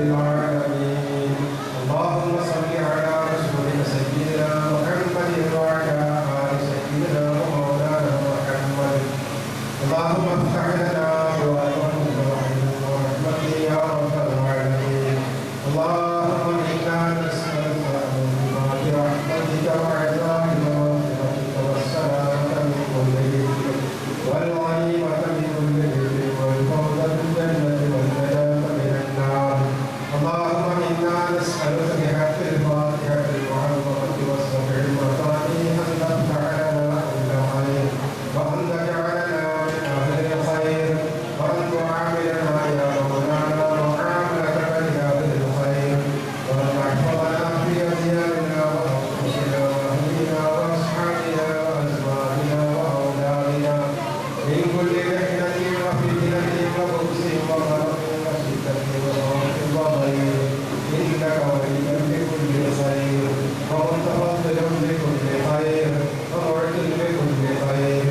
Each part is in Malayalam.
العالمين. اللهم صل على رسولك سيدنا محمد وعلى آل سيدنا ومولانا محمد. اللهم افتح لنا أبواب ورحمتك يا رب العالمين. اللهم إنا نسألك برحمتك وعزائك ومغفرتك والسلامة من كل إثم والغنيمة من كل إثم والفوز بالجنة والنجاة من النار. اللهم إنا نسألك بحق الفاتحة المعظمة والسبع المثاني أن تفتح لنا كل خير وأن تجعلنا من أهل الخير وأن تعاملنا يا مولانا معاملتك لأهل الخير وأن تحفظنا في أدياننا وأنفسنا وأهلنا وأصحابنا وأزواجنا وأولادنا من كل محنة وفتنة وبؤس وغم وشدة وخوف وضيق إنك ولي بكل خير ومتفضل بكل خير ومعد بكل خير.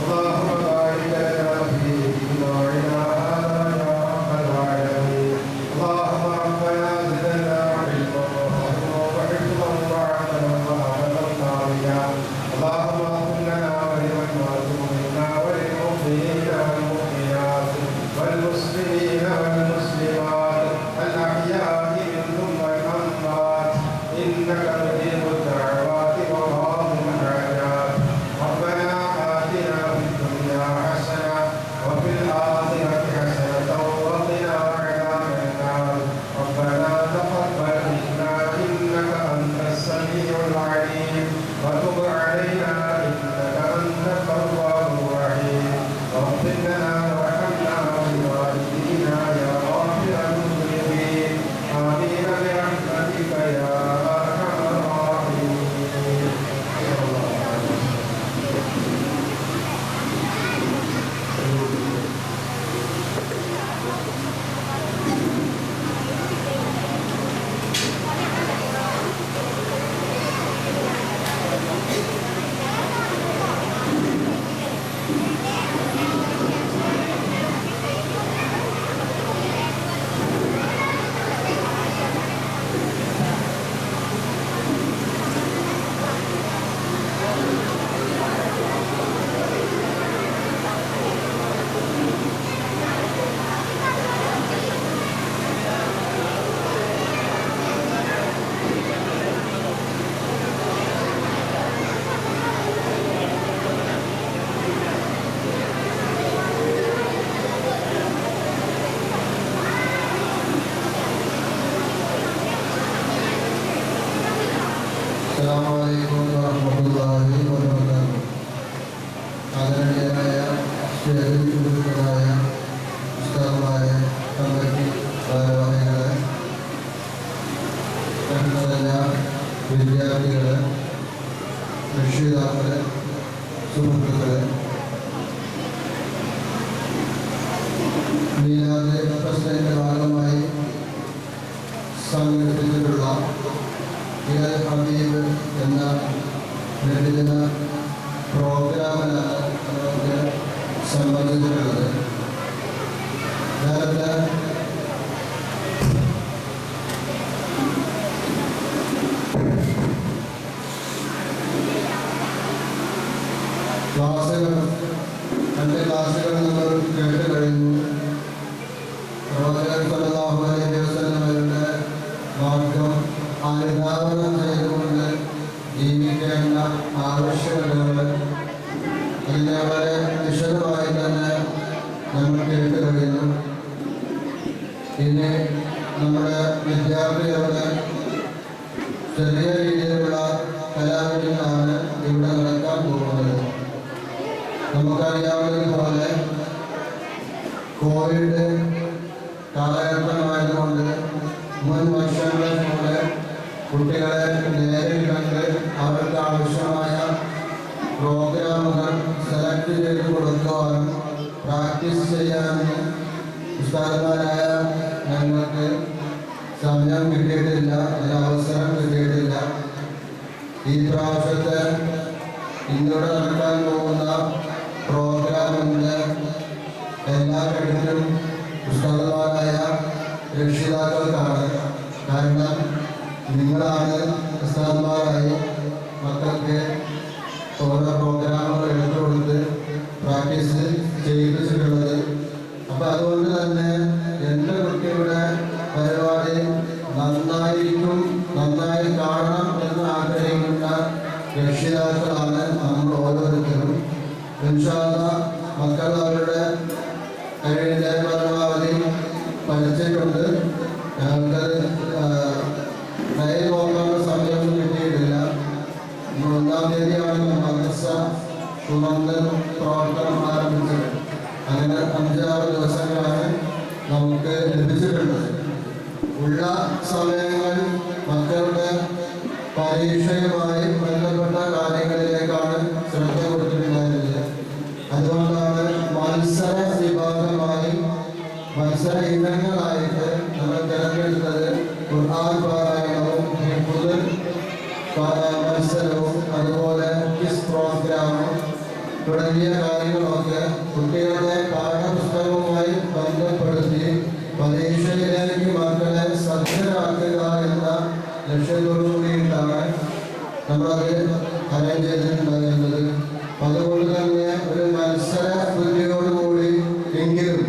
اللهم بارك لنا في اجتماعنا هذا يا رب العالمين. اللهم ربنا زدنا علما وفهما وحفظا وعملا وعملا نافعا. اللهم اغفر لنا ولمن ماتوا منا وللمؤمنين والمؤمنات والمسلمين والمسلمات الأحياء منهم والأموات إنك مجيب الدعوات وقاضي الحاجات. ربنا آتنا في الدنيا حسنة وفي الآخرة حسنة وقنا عذاب النار. ربنا تقبل منا إنك أنت السميع العليم وتب علينا إنك أنت التواب الرحيم. واغفر لنا وارحمنا ولوالدينا يا غافر المذنبين. آمين برحمتك يا أرحم الراحمين. അസ്സലാമു അലൈക്കും വറഹ്മത്തുള്ളാഹി വബറകാതുഹു. ആദരണീയരായ സുഹൃത്തുക്കളായ ഉസ്താദുമാരെ, കമ്മിറ്റി ഭാരവാഹികളെ, ബഹുമാനപ്പെട്ട വിദ്യാർത്ഥികളെ, രക്ഷിതാക്കളെ, സുഹൃത്തുക്കളെ, മീലാദ് ഫെസ്റ്റിന്റെ ഭാഗമായി സംഘടിപ്പിച്ചിട്ടുള്ള ഇലൽ ഹബീബ് എന്ന നബിദിന പ്രോഗ്രാമിലാണ് നമുക്ക് സംബന്ധിച്ചിട്ടുള്ളത്. നേരത്തെ രണ്ട് ക്ലാസ്സുകൾ നമ്മൾ കേട്ട് കഴിഞ്ഞു. പ്രവാചകൻ സല്ലല്ലാഹു അലൈഹി വസല്ലമയുടെ മാർഗം അനുധാവനം ചെയ്തുകൊണ്ട് ജീവിക്കേണ്ട ആവശ്യകതകൾ അതിനെ വളരെ വിശദമായി തന്നെ നമ്മൾ കേട്ട് കഴിഞ്ഞു. ഇനി നമ്മുടെ വിദ്യാർത്ഥികളുടെ ചെറിയ രീതിയിലുള്ള കലാവിരുന്നാണ് ഇവിടെ നടക്കാൻ പോകുന്നത്. നമുക്കറിയാവുന്നതുപോലെ കോവിഡ് കാലഘട്ടമായതുകൊണ്ട് മുൻ വർഷങ്ങളെ പോലെ കുട്ടികളെ നേരിൽ കണ്ട് അവർക്ക് ആവശ്യമായ പ്രോഗ്രാമുകൾ സെലക്ട് ചെയ്ത് കൊടുക്കുവാനും പ്രാക്ടീസ് ചെയ്യാനും ഉസ്താദന്മാരായ ഞങ്ങൾക്ക് സമയം കിട്ടിയിട്ടില്ല, അതിനവസരം കിട്ടിയിട്ടില്ല. ഈ പ്രാവശ്യത്തെ ഇന്നിവിടെ നടക്കാൻ പോകുന്ന പ്രോഗ്രാമിൻ്റെ എല്ലാ ഘട്ടത്തിലും ഉസ്താദന്മാരായ രക്ഷിതാക്കൾക്കാണ്. കാരണം നിങ്ങളാണ് ഉസ്താദ്മാരായി മക്കൾക്ക് ഓരോ പ്രോഗ്രാമുകൾ എടുത്തു കൊടുത്ത് പ്രാക്ടീസ് ചെയ്യിപ്പിച്ചിട്ടുള്ളത്. അപ്പം അതുകൊണ്ട് തന്നെ എൻ്റെ കുട്ടിയുടെ പരിപാടി നന്നായിരിക്കും, നന്നായി കാണണം എന്ന് ആഗ്രഹിക്കുന്ന രക്ഷിതാക്കളാണ് നമ്മൾ ഓരോരുത്തരും. ഇൻഷാ അല്ലാഹ് മക്കൾ അവരുടെ കഴിവിൻ്റെ പരമാവധി പഠിച്ചിട്ടുണ്ട്. ഞങ്ങൾക്കത് കയ്യിൽ നോക്കാനുള്ള സമയമൊന്നും കിട്ടിയിട്ടില്ല. 1-ാം തീയതിയാണ് മദ്രസ തുറന്ന് പ്രവർത്തനം ആരംഭിച്ചത്. അങ്ങനെ 5-6 ദിവസങ്ങളാണ് നമുക്ക് ലഭിച്ചിട്ടുള്ളത്. ഉള്ള സമയങ്ങൾ മക്കളുടെ പരീക്ഷയുമായി ബന്ധപ്പെട്ട കാര്യങ്ങളിലേക്കാണ് ശ്രദ്ധ കൊടുത്തിട്ടുണ്ടായിരുന്നത്. അതുകൊണ്ടാണ് മത്സര വിഭാഗമായി, മത്സര ഇനങ്ങളായിട്ട് നമ്മൾ തിരഞ്ഞെടുത്തത് ഖുർആൻ പാരായണവും ഹിഫ്ദ് മത്സരവും അതുപോലെ ക്വിസ് പ്രോഗ്രാമും തുടങ്ങിയ കാര്യങ്ങളൊക്കെ കുട്ടികളുടെ പാഠപുസ്തകവുമായി ബന്ധപ്പെടുത്തി പരീക്ഷയിലേക്ക് മക്കളെ സജ്ജരാക്കുക എന്ന ലക്ഷ്യത്തോടു കൂടിയിട്ടാണ് നമ്മളത് അറേഞ്ച് ചെയ്തിട്ടുണ്ടായിരുന്നത്. അതുകൊണ്ട് തന്നെ ഒരു മത്സര ബുദ്ധിയോടുകൂടി എങ്കിലും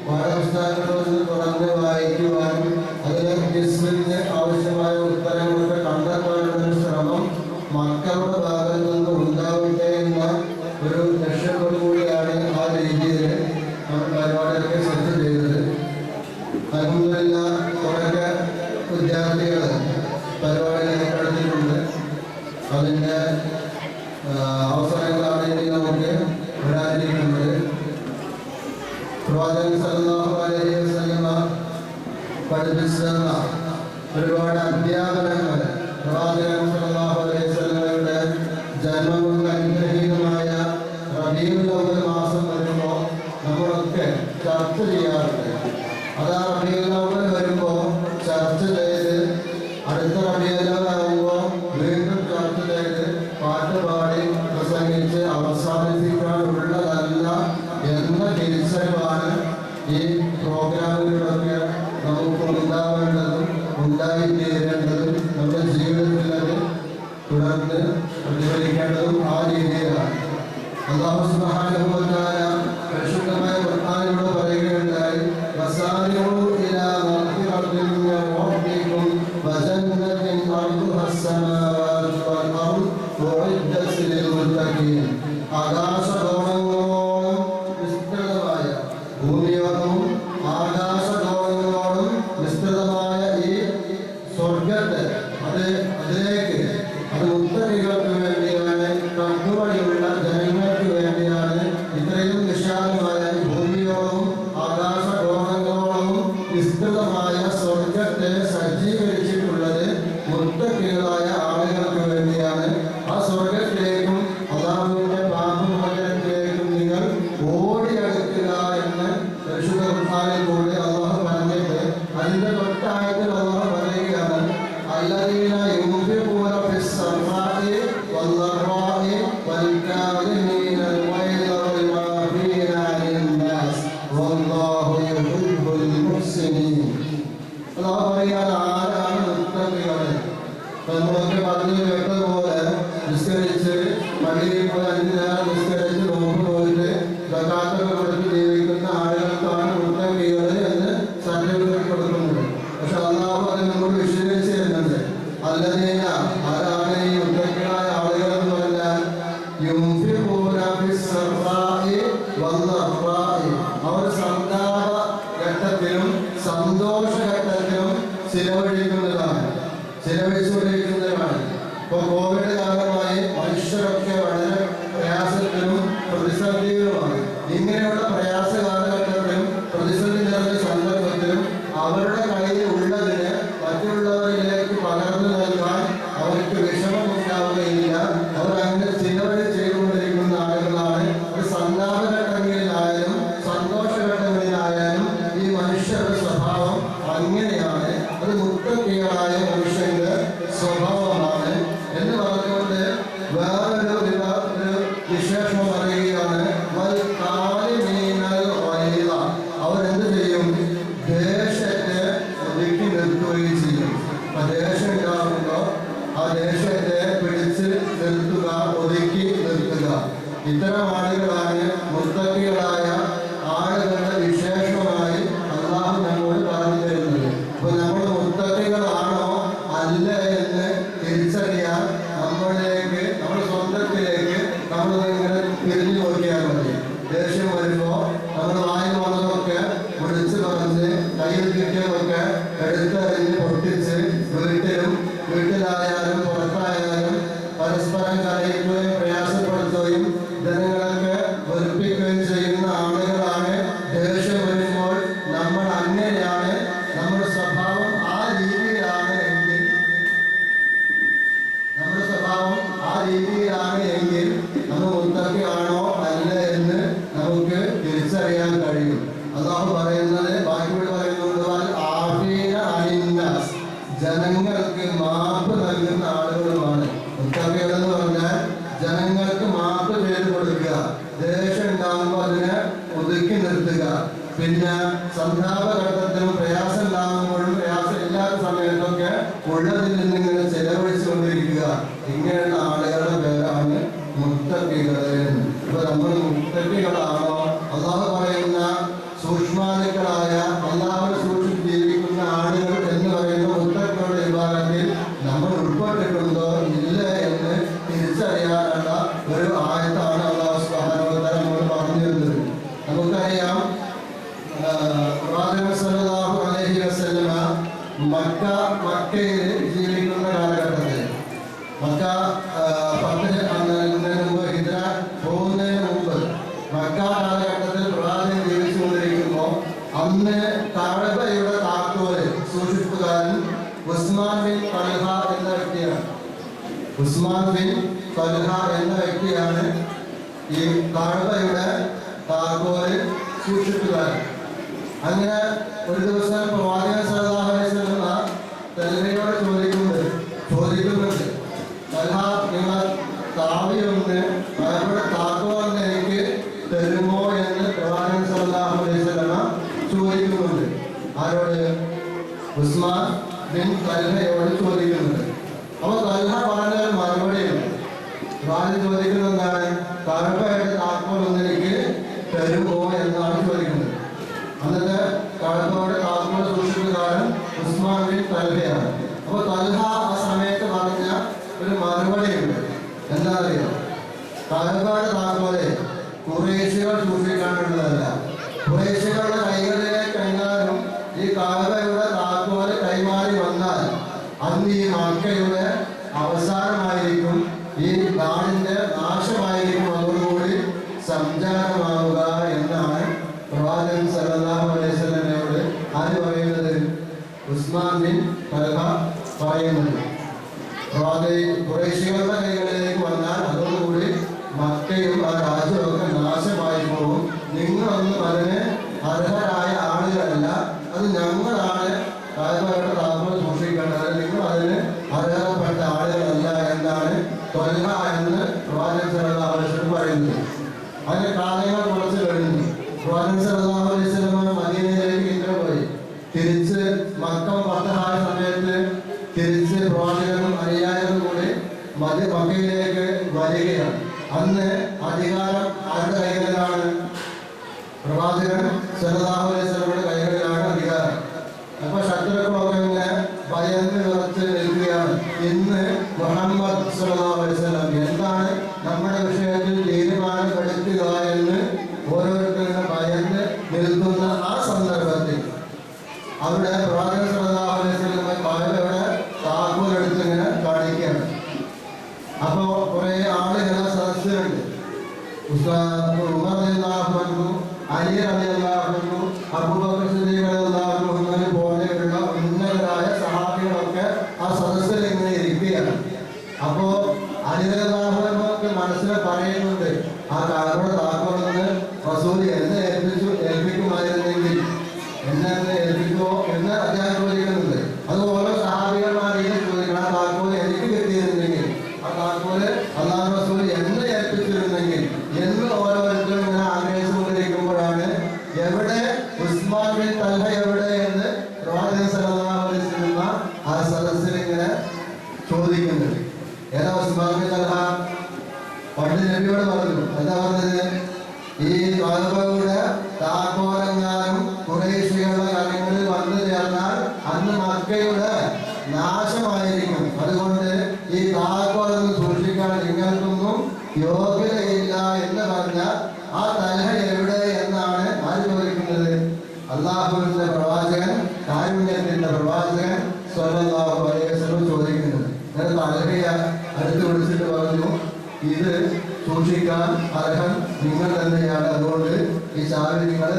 പാഠപുസ്തകങ്ങളൊന്ന് തുറന്ന് വായിക്കുവാനും അതിലെ ക്വിസിന് ആവശ്യമായ ഉത്തരങ്ങളൊക്കെ കണ്ടെത്താനുള്ള ശ്രമം മക്കളുടെ ഭാഗത്തു നിന്ന് ഉണ്ടാവട്ടെ എന്ന ഒരു ലക്ഷ്യത്തോടു കൂടിയാണ് ആ രീതിയിൽ നമ്മൾ പരിപാടിയൊക്കെ സെറ്റ് ചെയ്തത്. അൽഹംദുലില്ലാഹ് കുറേ വിദ്യാർത്ഥികൾ പരിപാടിയിൽ ഏർപ്പെടുത്തിയിട്ടുണ്ട്. അതിൻ്റെ അവസരങ്ങളാണ് ഇനി നമുക്ക് വരാനിരിക്കുന്നത്. പ്രവാചകൻ സല്ലല്ലാഹു അലൈഹി വസല്ലമ പഠിപ്പിച്ചിരുന്ന ഒരുപാട് അധ്യാപനങ്ങൾ പ്രവാചകൻ സല്ലല്ലാഹു അലൈഹി വസല്ലമയുടെ ജന്മം അനുഗ്രഹീതമായ റബീഉൽ അവ്വൽ മാസം വരുമ്പോൾ നമ്മളൊക്കെ ചർച്ച ചെയ്യാറുണ്ട്. അത് ആ റബീഉൽ അവ്വൽ വരുമ്പോൾ ചർച്ച ചെയ്ത് അടുത്ത റബീഉൽ അവ്വൽ ആകുമ്പോൾ വീണ്ടും ചർച്ച ചെയ്ത് പാട്ടുപാടി പ്രസംഗിച്ച് അവസാനിപ്പിക്കാനുള്ളതല്ല എന്ന തിരിച്ചറിവാണ് ഈ പ്രോഗ്രാമുകളൊക്കെ നമുക്ക് ഉണ്ടാവേണ്ടതും ഉണ്ടായിത്തീരേണ്ടതും നമ്മുടെ ജീവിതത്തിൽ അത് തുടർന്ന് പ്രതിഫലിക്കേണ്ടതും ആ രീതിയിലാണ്. അല്ലാഹു സുബ്ഹാനഹു വ തആല പരിശുദ്ധമായ ഖുർആനിലൂടെ പറയുകയുണ്ടായി, വസാരിഉ ഇലാ മഗ്ഫിറത്തിൻ മിൻ റബ്ബിക്കും വജന്നത്തിൻ അർദുഹാ അസ്സമാവാതു വൽ അർദ് ഉഇദ്ദത് ലിൽ മുത്തഖീൻ. ആകാശഗോളങ്ങളോളം വിസ്തൃതമായ, ഭൂമിയോടും ആകാശഗോളങ്ങളോടും വിസ്തൃതമായ ഈ സ്വർഗത്തെ അതിലേക്ക് അത് മുത്തഖികൾക്ക് വേണ്ടിയാണ്, കണ്ടുവഴിയുള്ള ജനങ്ങൾക്ക് വേണ്ടിയാണ് ഇത്രയും വിശാലമായ ഭൂമിയോളം ആകാശഗോളങ്ങളോളം വിസ്തൃതമായ സ്വർഗത്തെ സജ്ജീകരിച്ചിട്ടുള്ളത് മുത്തഖികളായ ആളുകൾക്ക് വേണ്ടിയാണ്. ആ സ്വർഗത്തിലേക്കും അല്ലാഹുവിന്റെ പാപമോചനത്തിലേക്കും നിങ്ങൾ ഓടിയെടുക്കുക എന്ന് പരിശുദ്ധ ഖുർആനിൽ കൂടി അല്ലാഹു പറഞ്ഞിട്ട് അതിന്റെ തൊട്ടായത്തിൽ അല്ലാഹു പറയുകയാണ്, അല്ലദീന യുൻഫിഖൂന ഫിസ്സറാഇ വല്ലറാഇ വൽകാദിമീനൽ ഗൈദ വൽആഫീന അനിന്നാസ് വല്ലാഹു യുഹിബ്ബുൽ മുഹ്സിനീൻ. അല്ലാഹു പറയുകയാണ്, ആരാണ് മുത്തഖികൾ? നമ്മളൊക്കെ പറഞ്ഞു കേട്ടതുപോലെ നിസ്കരിച്ച് പള്ളിയിൽ പോയി 5 നേരം നിസ്കരിച്ച് നോമ്പ് പോയിട്ട് സകാത്തൊക്കെ കൊടുത്ത് ജീവിക്കുന്ന ആളുകൾക്കാണ് മുത്തഖികൾ എന്ന് സർട്ടിഫിക്കറ്റ് കൊടുക്കുന്നത്. പക്ഷെ അല്ലാഹു അത് നമ്മോട് വിശദീകരിച്ച് തരുന്നുണ്ട്. അല്ലദീന, ആരാണ് ഈ മുത്തഖികളായ ആളുകൾ എന്ന് പറഞ്ഞാൽ, യുൻഫിഖൂന ഫിസ്സറാഇ വല്ലറാഇ, അവർ സന്താപ ഘട്ടത്തിലും സന്തോഷഘട്ടത്തിലും ചിലവഴിച്ചുകൊണ്ടിരിക്കുന്നതാണ്. ഇപ്പോൾ കോവിഡ് കാലമായി മനുഷ്യരൊക്കെ വളരെ പ്രയാസത്തിലും പ്രതിസന്ധിയിലുമാണ്. ഇങ്ങനെയുള്ള പ്രയാസ കാലഘട്ടത്തിലും പ്രതിസന്ധി നിറഞ്ഞ സന്ദർഭത്തിലും അവരുടെ കയ്യിൽ ഉള്ളതിന് മറ്റുള്ളവരിലേക്ക് പകർന്നു നൽകാൻ അവർക്ക് വിഷമമുണ്ടാവുകയില്ല. അവർ അങ്ങനെ ചിലവഴി ചെയ്തുകൊണ്ടിരിക്കുന്ന ആളുകളാണ്. അത് സന്താപഘട്ടങ്ങളിലായാലും സന്തോഷഘട്ടങ്ങളിലായാലും ഈ മനുഷ്യരുടെ സ്വഭാവം അങ്ങനെയാണ്. അത് മുത്തഖികളായ മനുഷ്യന്റെ സ്വഭാവമാണ് എന്ന് പറഞ്ഞുകൊണ്ട് വേറൊരു വിശേഷം പറയുകയാണ്, വൽ കാലിമീന ആളുകളാണ് മുത്തഖികളായ ആളുകളുടെ വിശേഷമായി അള്ളാഹു നമ്മോട് പറഞ്ഞു തരുന്നത്. അപ്പൊ നമ്മൾ മുത്തഖികളാണോ അല്ല എന്ന് തിരിച്ചറിയാൻ നമ്മളിലേക്ക്, നമ്മുടെ സ്വന്തത്തിലേക്ക് നമ്മൾ ഇങ്ങനെ തിരിഞ്ഞു നോക്കിയാൽ മതി. ദേഷ്യം വരുമ്പോൾ നമ്മൾ വായിൽ വന്നതൊക്കെ വിളിച്ച് പറഞ്ഞ് കയ്യിൽ കിട്ടിയതൊക്കെ എടുത്തെറിഞ്ഞ് പൊട്ടിച്ച് വീട്ടിലായാലും പുറത്തായാലും പരസ്പരം കലയിക്കുകയും പ്രയാസപ്പെടുത്തുകയും ജനങ്ങളൊക്കെ വെറുപ്പിക്കുകയും ചെയ്യുന്ന ആളുകളാണ്. ദേഷ്യം വരുമ്പോൾ നമ്മൾ അങ്ങനെയാണ്, നമ്മുടെ സ്വഭാവം ആ രീതിയിലാണ് എങ്കിൽ നമ്മൾ മുത്തഖിയാണോ അല്ല എന്ന് നമുക്ക് തിരിച്ചറിയാൻ കഴിയും. അല്ലാഹു പറയുന്നത്, ബാക്കിയോട് പറയുന്നുണ്ട്, ആഫീന അനിന്നാസ്, ജനങ്ങൾക്ക് മാപ്പ് നൽകുന്ന ആളുകളുമാണ്. മുത്തഖികളെന്ന് പറഞ്ഞാൽ ജനങ്ങൾക്ക് മാപ്പ് ചെയ്ത് കൊടുക്കുക, ദേഷ്യം ഉണ്ടാകുമ്പോൾ അതിനെ ഒതുക്കി നിർത്തുക, പിന്നെ സന്താപഘട്ടത്തിലും പ്രയാസം ഉണ്ടാകുമ്പോഴും പ്രയാസം ഇല്ലാത്ത സമയത്തൊക്കെ ഉള്ളതിൽ നിന്നിങ്ങനെ ചെലവഴിച്ചുകൊണ്ടിരിക്കുക. ഇങ്ങനെയുള്ള ആളുകളുടെ പേരാണ് മുത്തഖികള്. ഇപ്പൊ നമ്മൾ മുത്തഖികളാണോ? അല്ലാഹു പറയുന്ന സൂക്ഷ്മാലുക്കളായ അല്ലാഹുവിനെ സൂക്ഷിച്ച് ജീവിക്കുന്ന ആളുകൾ എന്ന് പറയുന്ന മുത്തഖികളുടെ വിഭാഗത്തിൽ നമ്മൾ ഉൾപ്പെട്ടിട്ടുണ്ടോ ഇല്ല എന്ന് തിരിച്ചറിയാനുള്ള ഒരു ആയത്താണ് അല്ലാഹു സുബ്ഹാനഹു വ തആല നമ്മോട് പറഞ്ഞു തരുന്നത്. നമുക്കറിയാം, പ്രവാചകൻ സല്ലല്ലാഹു അലൈഹി വസല്ലമ മക്കയിൽ ജീവിക്കുന്ന കാലഘട്ടത്തിൽ, മക്ക ഹിജ്റ പോകുന്നതിന് മുമ്പ് മക്ക കാലഘട്ടത്തിൽ പ്രവാചകൻ ജീവിച്ചുകൊണ്ടിരിക്കുമ്പോൾ അന്ന് കഅബയുടെ താക്കോല് സൂക്ഷിപ്പുകാരൻ ഉസ്മാൻ ബിൻ തൽഹ എന്ന വ്യക്തിയാണ്. ഉസ്മാൻ ബിൻ തൽഹ എന്ന വ്യക്തിയാണ് ഈ കഅബയുടെ താക്കോല് സൂക്ഷിപ്പുകാരൻ. അങ്ങനെ ഒരു ദിവസം പ്രവാചകൻ സല്ലല്ലാഹു അലൈഹി വസല്ലം തൽഹയോട് ചോദിക്കുന്നുണ്ട്, തൽഹ, നിങ്ങൾ താവിയൊന്ന് കഅബയുടെ താക്കോൽ എനിക്ക് തരുമോ എന്ന് പ്രവാചകൻ സല്ലല്ലാഹു അലൈഹി വസല്ലം ചോദിക്കുന്നുണ്ട്. ആരോട്? ഉസ്മാൻ ബിൻ തൽഹയോട് ചോദിക്കുന്നുണ്ട്. അപ്പോൾ തൽഹ പറഞ്ഞ മറുപടിയുണ്ട്. പ്രവാചകൻ ചോദിക്കുന്നത് എന്താണ്? കഅബയുടെ താക്കോൽ ഒന്ന് എനിക്ക് തരുമോ എന്നാണ് ചോദിക്കുന്നത്. എന്നിട്ട് കഅബയുടെ താക്കോൽ സൂക്ഷിപ്പുകാരൻ ഉസ്മാൻ ബിൻ തൽഹയാണ്. അപ്പോൾ തൽഹ ആ സമയത്ത് പറഞ്ഞ ഒരു മറുപടിയുണ്ട്. എന്താ അറിയോ? കഅബയുടെ താക്കോല് ഖുറൈശികൾ സൂക്ഷിക്കാനുള്ളതല്ല. ഖുറൈശികളുടെ കൈകളിലേക്ക് എങ്ങാനും ഈ കഅബയുടെ താക്കോല് കൈമാറി വന്നാൽ അന്ന് ഈ മക്കയുടെ അവസാനമായിരിക്കും, ഈ നാടിന്റെ നാശമായിരിക്കും, അതോടുകൂടി സംജാതമാവുക എന്നാണ് പ്രവാചകൻ സല്ലല്ലാഹു അലൈഹി വസല്ലമയോട് ആര് പറയുന്നത്? ഉസ്മാൻ ബിൻ തൽഹ പറയുന്നത്. ഖുറൈശികളുടെ കൈകളിലേക്ക് വന്നാൽ അതോടുകൂടി മക്കയും ആ രാജ്യമൊക്കെ നാശമായി പോകും. നിങ്ങളൊന്നും അതിന് അർഹരായ ആളുകളല്ല, അത് ഞങ്ങളാണ് കഅബയുടെ താക്കോൽ സൂക്ഷിക്കേണ്ടത്, നിങ്ങൾ അതിന് അർഹതപ്പെട്ട ആളുകളല്ല എന്നാണ് തൽഹ എന്ന് പ്രവാചകൻ സല്ലല്ലാഹു അലൈഹി വസല്ലം പറയുന്നത്. അതിന് കാലങ്ങൾ കുറച്ച് കഴിഞ്ഞു. പ്രവാചകൻ സല്ലല്ലാഹു അലൈഹി വസല്ലം മദീനയിലേക്ക് ഹിജ്റ പോയി. തിരിച്ച് മക്ക ഫതഹായ സമയത്ത് തിരിച്ച് പ്രവാചകനും അനുയായികളും കൂടി മക്കയിലേക്ക് വരികയാണ്. അന്ന് അധികാരം ആരുടെ കൈകളിലാണ്? പ്രവാചകൻ സല്ലല്ലാഹു അലൈഹി വസല്ലമയുടെ കൈകളിലാണ് അധികാരം. അപ്പൊ ശത്രുക്കളൊക്കെ ഇങ്ങനെ ഭയന്ന് വിറച്ച് നിൽക്കുകയാണ്. ഇന്ന് മുഹമ്മദ് സല്ലല്ലാഹു അലൈഹി വസല്ലം എന്താണ് നമ്മുടെ വിഷയത്തിൽ തീരുമാനമെടുക്കുക എന്ന് ഓരോരുത്തരും ഭയന്ന് നിൽക്കുന്ന ആ സന്ദർഭത്തിൽ അവിടെ പ്രവാചകൻ സല്ലല്ലാഹു അലൈഹി വസല്ലം കഅബയുടെ താക്കോൽ എടുത്തിങ്ങനെ കാണിക്കുകയാണ്. അപ്പോൾ കുറെ ആളുകളെ സദസ്സിലുണ്ട്. ഉമർ റളിയല്ലാഹു അൻഹു, അലി റളിയല്ലാഹു അൻഹു, അബൂബക്കർ സിദ്ദീഖ് റളിയല്ലാഹു അൻഹു പോലെയുള്ള ഉന്നതരായ സഹാബികളൊക്കെ ആ സദസ്സിൽ ഇങ്ങനെ ഇരിക്കുകയാണ്. അപ്പോ അലി റളിയല്ലാഹു അൻഹുക്ക് മനസ്സിൽ പറയുന്നുണ്ട്, ആ കഅബയുടെ താക്കോൽ നിന്ന് റസൂൽ എന്നെ ഏൽപ്പിക്കുമായിരുന്നെങ്കിൽ എന്നെ ഏൽപ്പിക്കുമോ എന്ന് അദ്ദേഹം ചോദിക്കുന്നുണ്ട്. അത് ഓരോ സഹാബികന്മാരെയും ചോദിക്കണം. ആ താക്കോൽ എനിക്ക് കിട്ടിയിരുന്നെങ്കിൽ, ആ താക്കോല് അല്ലാഹു റസൂൽ എന്നെ ഏൽപ്പിച്ചിരുന്നെങ്കിൽ എന്ന് ഓരോരുത്തരും ഇങ്ങനെ ആഗ്രഹിച്ചുകൊണ്ടിരിക്കുമ്പോഴാണ് ഈ കാബയുടെ താക്കോലെങ്ങാനും ഖുറൈശികളുടെ കരങ്ങളിൽ വന്നു ചേർന്നാൽ അന്ന് മക്കയുടെ നാശമായിരിക്കും. അതുകൊണ്ട് ഈ താക്കോലൊന്നും സൂക്ഷിക്കാൻ നിങ്ങൾക്കൊന്നും യോഗ്യതയില്ല എന്ന് പറഞ്ഞ ആ തലഹ എവിടെ എന്നാണ് ആര് ചോദിക്കുന്നത്? അള്ളാഹുവിന്റെ പ്രവാചകൻ, കാരുണ്യത്തിന്റെ പ്രവാചകൻ സ്വല്ലല്ലാഹു അലൈഹി വസല്ലം ചോദിക്കുന്നത്. തലഹയ അടുത്ത് വിളിച്ചിട്ട് പറഞ്ഞു, ഇത് സൂക്ഷിക്കാൻ അർഹൻ നിങ്ങൾ തന്നെയാണ്, അതുകൊണ്ട് ഈ ചാവി നിങ്ങൾ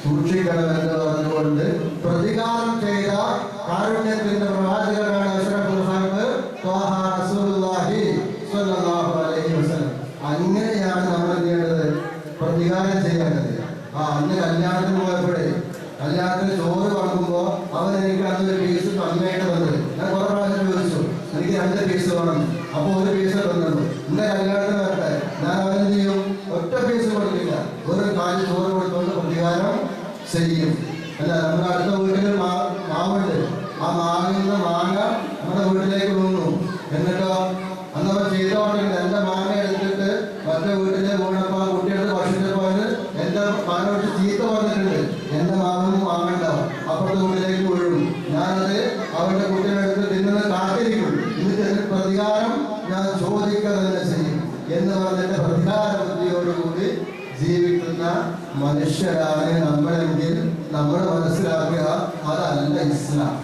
സൂക്ഷിക്കണമെന്ന് പറഞ്ഞുകൊണ്ട് പ്രതികാരം ചെയ്ത കാരുണ്യത്തിന്റെ പ്രവാചകനാണ് അഷ്റഫുൽ ഖൽഖ് ത്വാഹ റസൂലുള്ളാഹി സ്വല്ലല്ലാഹു അലൈഹി വസല്ലം. അങ്ങനെയാണ് നമ്മൾ ചെയ്യേണ്ടത്, പ്രതികാരം ചെയ്യേണ്ടത്. അന്ന് കല്യാണത്തിന് പോയപ്പോഴേ കല്യാണത്തിന് ചോറ് വാങ്ങുമ്പോൾ അവൻ എനിക്ക് അന്നൊരു പീസ് കമ്മിയായിട്ട് തന്നത്. ഞാൻ കുറെ പ്രാവശ്യം ചോദിച്ചു, എനിക്ക് 2 പീസ് വേണം. അപ്പോൾ 1 പീസ് തന്നുള്ളൂ. എന്റെ കല്യാണത്തിന് വരട്ടെ, ഞാൻ അവന് ചെയ്യും, ഒറ്റ പീസ് കൊടുക്കില്ല, ഒരു കാലി ചോറ് കൊടുത്തുകൊണ്ട് പ്രതികാരം ചെയ്യും. അല്ല, നമ്മുടെ അടുത്ത വീട്ടിൽ മാവുണ്ട്, ആ മാവിൽ നിന്ന് മാങ്ങ നമ്മുടെ വീട്ടിലേക്ക് വീണു. എന്നിട്ടോ അന്നവൻ ചെയ്തോണ്ടെങ്കിൽ എന്റെ മാങ്ങ എടുത്തിട്ട് മറ്റേ വീട്ടിലെ വീണപ്പോൾ ആ കുട്ടിയുടെ ഭക്ഷണത്തിൽ പോയത് എന്റെ മാനോട്ട് ചീത്ത പറഞ്ഞിട്ടുണ്ട്, എന്റെ മാവും വാങ്ങണ്ടാവും, അപ്പുറത്തെ വീട്ടിലേക്ക് വീഴും. ഞാനത് അവരുടെ കുട്ടികളെടുത്ത് തിന്നുന്നത് കാത്തിരിക്കും, എന്നിട്ട് എന്റെ പ്രതികാരം ഞാൻ ചോദിക്കുക തന്നെ ചെയ്യും എന്ന് പറഞ്ഞിട്ട് പ്രതികാര ബുദ്ധിയോടുകൂടി ജീവിക്കുന്ന മനുഷ്യരാണ് നമ്മളെങ്കിൽ നമ്മൾ മനസ്സിലാക്കുക അതല്ല ഇസ്ലാം.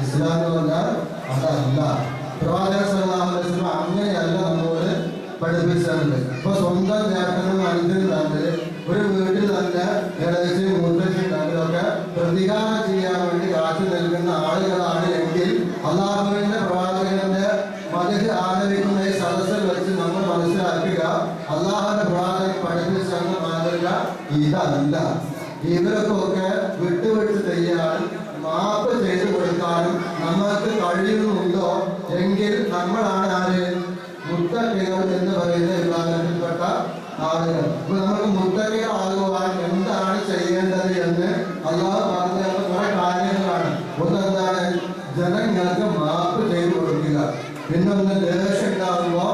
ഇസ്ലാം എന്ന് പറഞ്ഞാൽ അതല്ല. പ്രവാചകൻ സല്ലല്ലാഹു അലൈഹി വസല്ലം അങ്ങനെയല്ല നമ്മോട് പഠിപ്പിച്ചിട്ടുണ്ട്. ഇപ്പൊ സ്വന്തം ചേട്ടനും അനുജനും തമ്മിൽ ഒരു വീട്ടിൽ തന്നെ ഇളയച്ചി മൂത്തച്ചി തമ്മിലൊക്കെ പ്രതികാരം ചെയ്യാൻ വേണ്ടി കാത്തു നിൽക്കുന്ന ആളുകളാണ് എങ്കിൽ അള്ളാഹുവിന്റെ പ്രവാചകന്റെ മതം ആദരിക്കുന്ന ഈ സദസ്സിൽ വെച്ച് നമ്മൾ മനസ്സിലാക്കുക അള്ളാഹുവിന്റെ പ്രവാചകൻ പഠിപ്പിച്ച മാതൃക ഇതല്ല. ഇവരൊക്കെ വിട്ടുവിട്ട് ചെയ്യാനും മാപ്പ് ചെയ്തു കൊടുക്കാനും നമ്മൾക്ക് കഴിയുന്നുണ്ടോ എങ്കിൽ നമ്മളാണ് ആര്? മുത്തഖികൾ എന്ന് പറയുന്ന വിഭാഗത്തിൽപ്പെട്ട ആളുകൾ. അപ്പൊ നമുക്ക് മുത്തഖികളാകുവാൻ എന്താണ് ചെയ്യേണ്ടത് എന്ന് അല്ലാഹു പറഞ്ഞ കുറെ കാര്യങ്ങളാണ്. ഒന്നെന്താണ്? ജനങ്ങൾക്ക് മാപ്പ് ചെയ്തു കൊടുക്കുക. പിന്നൊന്ന് ദേഷ്യം ഉണ്ടാകുമ്പോ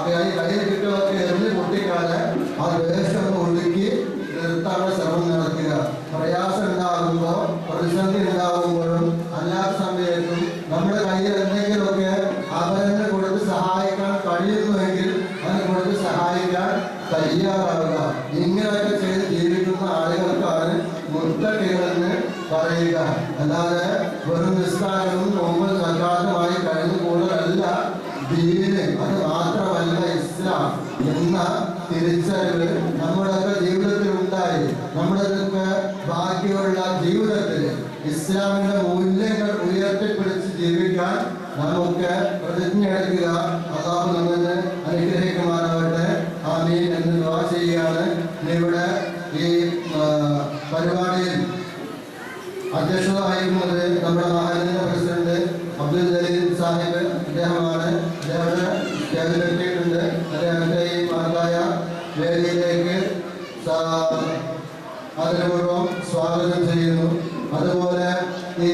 കയ്യിൽ കിട്ടുമൊക്കെ എറിഞ്ഞ് പൊട്ടിക്കാതെ ആ ദേഷ്യം ഒഴുക്കി നിർത്താനുള്ള ശ്രമം നടത്തുക. പ്രയാസം ഉണ്ടാകുമ്പോൾ, പ്രതിസന്ധി ഉണ്ടാകുമ്പോഴും അല്ലാത്ത സമയത്തും നമ്മുടെ കയ്യിൽ എന്തെങ്കിലുമൊക്കെ അവരെ കൊടുത്ത് സഹായിക്കാൻ കഴിയുന്നുവെങ്കിൽ അതിനെ കൊടുത്ത് സഹായിക്കാൻ തയ്യാറാവുക. ഇങ്ങനെയൊക്കെ ചെയ്ത് ജീവിക്കുന്ന ആളുകൾക്കാണ് മുത്തഖികളെന്ന് പറയുക. അല്ലാതെ വെറും നിസ്കാരവും നോമ്പും സക്കാത്തുമായി കഴിഞ്ഞു കൂടുതലല്ല ദീന്, അത് മാത്രമല്ല ഇസ്ലാം എന്ന തിരിച്ചറിവ് നമ്മുടെയൊക്കെ ജീവിതത്തിൽ ഉണ്ടായി. നമ്മുടെയൊക്കെ ബാക്കിയുള്ള ജീവിതത്തിൽ ഇസ്ലാമിന്റെ മൂല്യങ്ങൾ ഉയർത്തിപ്പിടിച്ച് ജീവിക്കാൻ നമുക്ക് പ്രതിജ്ഞ എടുക്കുക. അല്ലാഹു നമ്മെ അനുഗ്രഹിക്കുമാറാവട്ടെ. ആമീൻ എന്ന് ദുആ ചെയ്യുകയാണ്. ഇവിടെ ഈ പരിപാടിയിൽ അധ്യക്ഷത വഹിക്കുന്നത് നമ്മുടെ മഹല്ലിന്റെ പ്രസിഡന്റ് അബ്ദുൽ ജലീൽ സാഹിബ്. അദ്ദേഹമാണ്. അദ്ദേഹത്തെ സ്റ്റേജിലെത്തിയിട്ടുണ്ട്. അദ്ദേഹത്തെ ഈ മഹത്തായ വേദിയിലേക്ക് ആദരപൂർവ്വം സ്വാഗതം ചെയ്യുന്നു. അതുപോലെ ഈ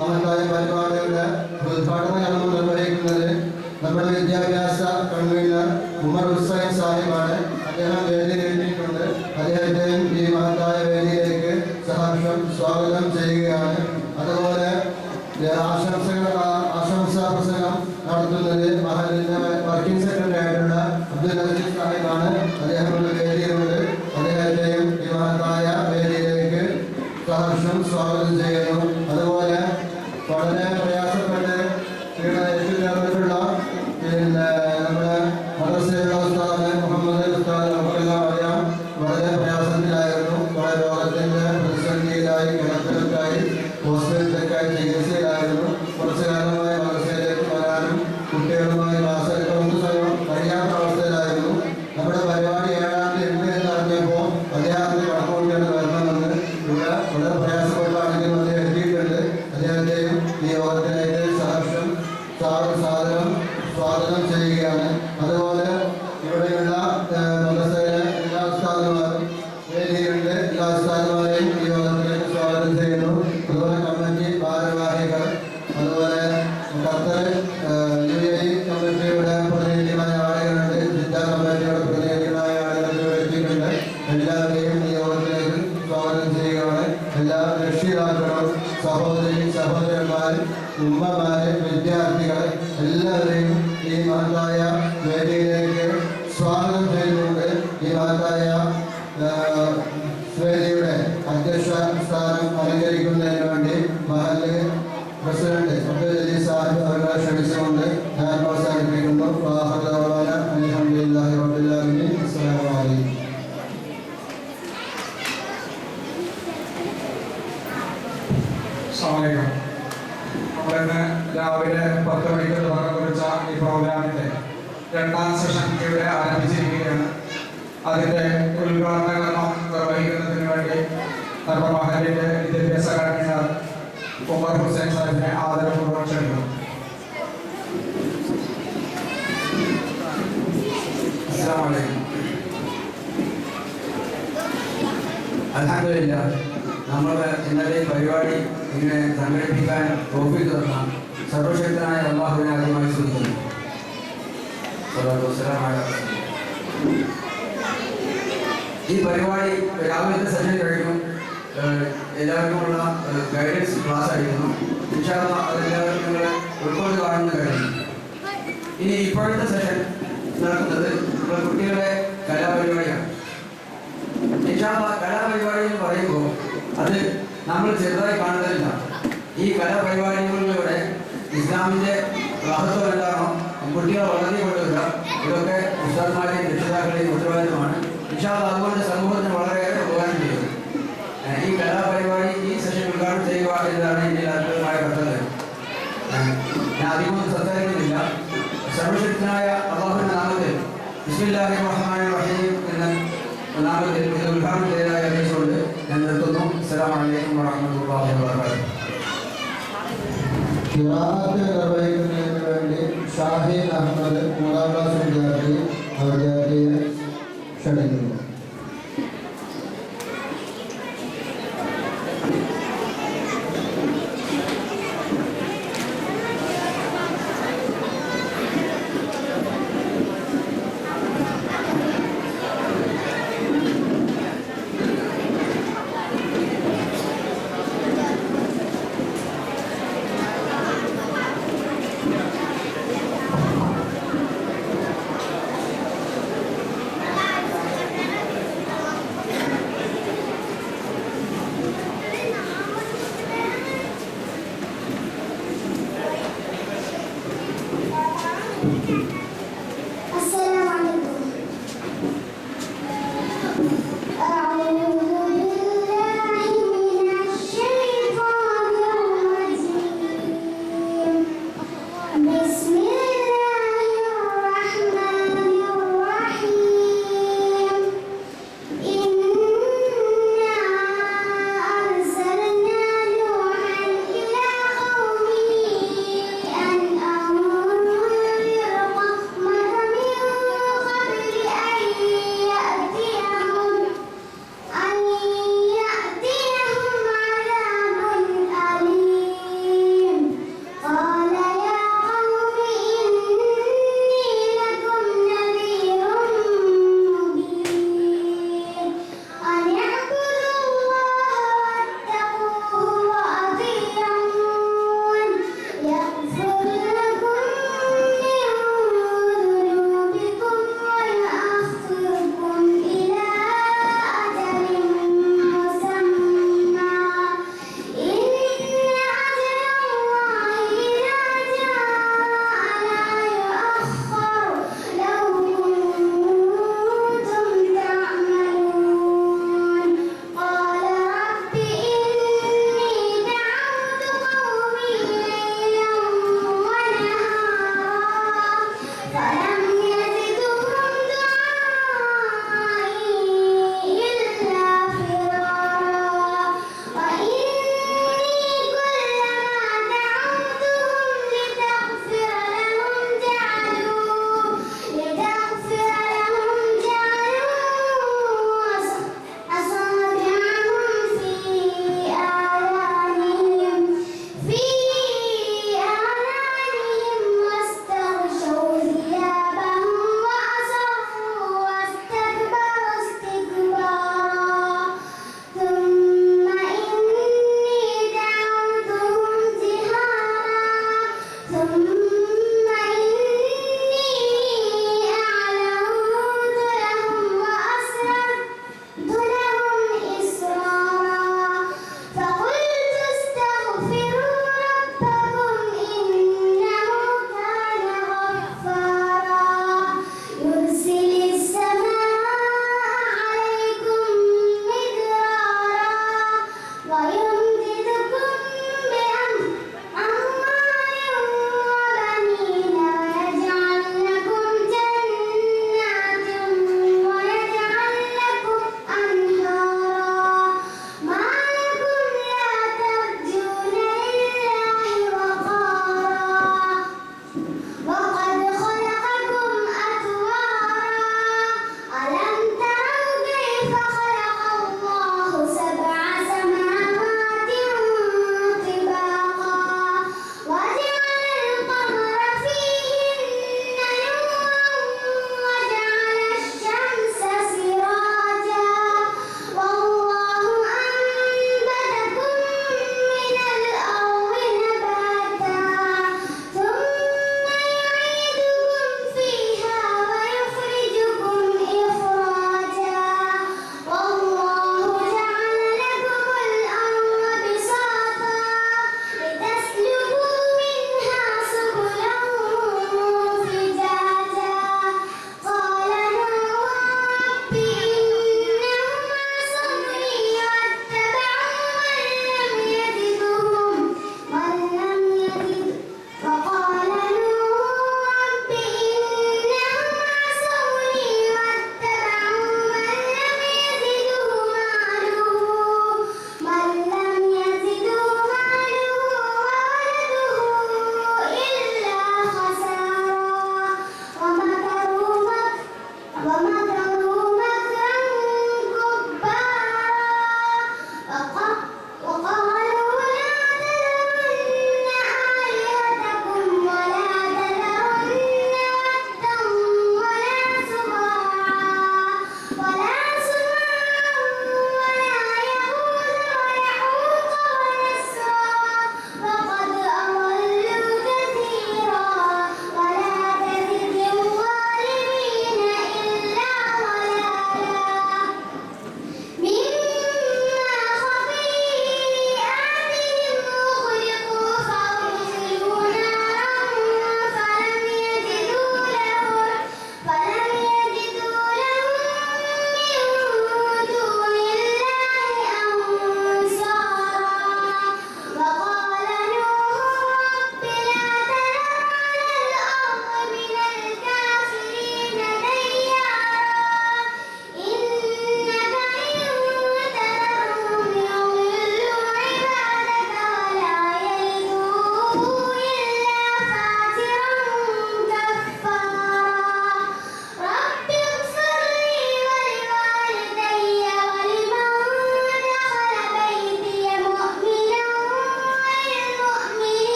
മഹത്തായ പരിപാടിയുടെ ഉദ്ഘാടന കർമ്മം നിർവഹിക്കുന്നത് നമ്മുടെ വിദ്യാഭ്യാസ കൺവീനർ ഉമർ ഹുസൈൻ സാഹിബാണ്. അദ്ദേഹം വേദിയിലെത്തിയിട്ടുണ്ട്. അദ്ദേഹത്തെയും ഈ മഹത്തായ വേദിയിലേക്ക് സഹർഷം സ്വാഗതം ചെയ്യുകയാണ്. അതുപോലെ ആശംസാ പ്രസംഗം നടത്തുന്നത് മഹല്ലിന്റെ വർക്കിംഗ് സെക്രട്ടറി ആയിട്ടുള്ള അബ്ദുൽ അസീസ് സാഹിബാണ്. അദ്ദേഹം വേദിയിലുണ്ട്. അദ്ദേഹത്തെയും ഈ മഹത്തായ വേദിയിലേക്ക് സഹർഷം സ്വാഗതം ചെയ്യുന്നു. അതുപോലെ വളരെ പ്രയാസപ്പെട്ട് ഇവിടെ എത്തിച്ചേർന്നിട്ടുള്ള നമ്മുടെ മദ്രസയിലുള്ള ഉസ്താദ് മുഹമ്മദ് ഉസ്താദ് നമുക്കെല്ലാം അറിയാം. വളരെ പ്രയാസത്തിലായിരുന്നു. പല രോഗത്തിന്റെ പ്രതിസന്ധിയിലായി, കിടപ്പിലൊക്കെയായി, ഹോസ്പിറ്റലിലേക്കായി ചികിത്സയിലായിരുന്നു. കുറച്ചു കാലമായി മദ്രസയിലേക്ക് വരാനും കുട്ടികളുമായി ക്ലാസ് എടുക്കാനും കഴിയാത്ത അവസ്ഥയിലായിരുന്നു. നമ്മുടെ പരിപാടി 7-ാം തീയതി ഉണ്ട് എന്ന് അറിഞ്ഞപ്പോൾ അദ്ദേഹത്തിന് കണക്കുകൂട്ടിയാണ് വരണമെന്ന് ഇവിടെ വളരെ പ്രയാസപ്പെട്ടാണെങ്കിലും അദ്ദേഹം എത്തിയിട്ടുണ്ട്. അദ്ദേഹത്തെയും ഈ യോഗത്തിലേക്ക് സഹർഷം സ്വാഗതം ചെയ്യുകയാണ്. അതുപോലെ ഇവിടെയുള്ള മദ്രസയിലെ എല്ലാ ഉസ്താദുമാരും വേദിയിലുണ്ട്. എല്ലാ ഉസ്താദുമാരെയും ഈ യോഗത്തിലേക്ക് സ്വാഗതം ചെയ്യുന്നു. അതുപോലെ കമ്മിറ്റി ഭാരവാഹികൾ, അതുപോലെ ഖത്തർ UAE കമ്മിറ്റിയുടെ പ്രതിനിധികളായ ആളുകളുണ്ട്. ജിദ്ദ കമ്മിറ്റിയുടെ പ്രതിനിധികളായ ആളുകൾ എത്തിയിട്ടുണ്ട്. വന്നിട്ടുണ്ട്. എല്ലാവരെയും ഈ യോഗത്തിലേക്ക് സ്വാഗതം ചെയ്യുകയാണ്. എല്ലാ രക്ഷിതാക്കളും സഹോദരി സഹോദരന്മാർ ഉമ്മമാര് വിദ്യാർത്ഥികൾ എല്ലാവരെയും ഈ മഹത്തായ വേദിയിലേക്ക് സ്വാഗതം ചെയ്തുകൊണ്ട് ഈ മഹത്തായ വേദിയുടെ അധ്യക്ഷ സ്ഥാനം അലങ്കരിക്കുന്നതിന് വേണ്ടി മഹല്ല് പ്രസിഡന്റ് അബ്ദുൽ അലീസ് സാഹിബ് അവരെ ക്ഷണിച്ചുകൊണ്ട് ഞാൻ അവസാനിപ്പിക്കുന്നു. അൽഹംദുലില്ലാഹി റബ്ബിൽ ആലമീൻ. അസ്സലാമു അലൈക്കും. നമ്മളിന്ന് രാവിലെ 10 മണിക്ക് തുടക്കം കുറിച്ച ഈ പ്രോഗ്രാമിന്റെ 2ാം സെഷൻ ഇവിടെ ആരംഭിച്ചിരിക്കുകയാണ്. അതിന്റെ ഉദ്ഘാടന കർമ്മം നിർവഹിക്കുന്നതിന് വേണ്ടി നമ്മുടെ മഹലിന്റെ വിദ്യാഭ്യാസ കൺവീനർ ഉമർ ഹുസൈൻ സാഹിബിനെ ആദരപൂർവ്വം ക്ഷണിക്കുന്നു. അസ്സലാമു അലൈക്കും. അൽഹംദുലില്ലാഹ് നമ്മൾ ഇന്നലെ ഈ പരിപാടി ഇങ്ങനെ സംഘടിപ്പിക്കാൻ തൗഫീഖ് തന്ന സർവശക്തനായ അല്ലാഹുവിനെ ആദ്യമായി സ്തുതിക്കുന്നു. സ്വല്ലല്ലാഹു അലൈഹി വസല്ലം. ഈ പരിപാടി രാവിലത്തെ സെഷൻ കഴിഞ്ഞു. എല്ലാവർക്കുമുള്ള ഗൈഡൻസ് ക്ലാസ് ആയിരുന്നു. ഇൻഷാ അല്ലാഹ് അതെല്ലാവരും നിങ്ങൾ ഉൾക്കൊണ്ട് കാണുന്ന കഴിഞ്ഞു. ഇനി ഇപ്പോഴത്തെ സെഷൻ നടക്കുന്നത് നമ്മുടെ കുട്ടികളുടെ കലാപരിപാടിയാണ്. ഇൻഷാ അല്ലാഹ് കലാപരിപാടി എന്ന് പറയുമ്പോൾ അത് നമ്മൾ ചെറുതായി കാണുന്നില്ല. ഈ കലാപരിപാടികളിലൂടെ ഇസ്ലാമിൻ്റെ മഹത്വം എന്താണോ കുട്ടികളെ വളർത്തി കൊണ്ടുവരിക, ഇതൊക്കെ ഉസ്താദ്മാരുടെയും രക്ഷിതാക്കളുടെയും ഉത്തരവാദിത്തമാണ്. ഇൻഷാ അല്ലാഹ് അതുകൊണ്ട് സമൂഹത്തിന് വളരെയേറെ ഉപകാരം ചെയ്യും. ഈ കലാപരിപാടി ഈ സെഷൻ ഉദ്ഘാടനം ചെയ്യുക എന്നതാണ് എൻ്റെ അത്ഭുതമായ കർത്തവ്യം. ഞാൻ അധികമൊന്നും സംസാരിക്കുന്നില്ല. സർവശക്തനായ അല്ലാഹുവിന്റെ നാമത്തിൽ ബിസ്മില്ലാഹിർ റഹ്മാനിർ റഹീം എന്ന നാമത്തിൽ ഇത് ഉദ്ഘാടനം ചെയ്തതായി അറിയിച്ചുകൊണ്ട് ഞാൻ നിർത്തുന്നു. അസ്സലാമു അലൈക്കും വറഹ്മത്തുള്ളാഹി വബറകാതുഹു. ഖിറാഅത്ത് നിർവഹിക്കുന്നതിന് വേണ്ടി ഷാഹിൻ അഹമ്മദ് 3ാം ക്ലാസ് വിദ്യാർത്ഥിയെ ക്ഷണിക്കുന്നു.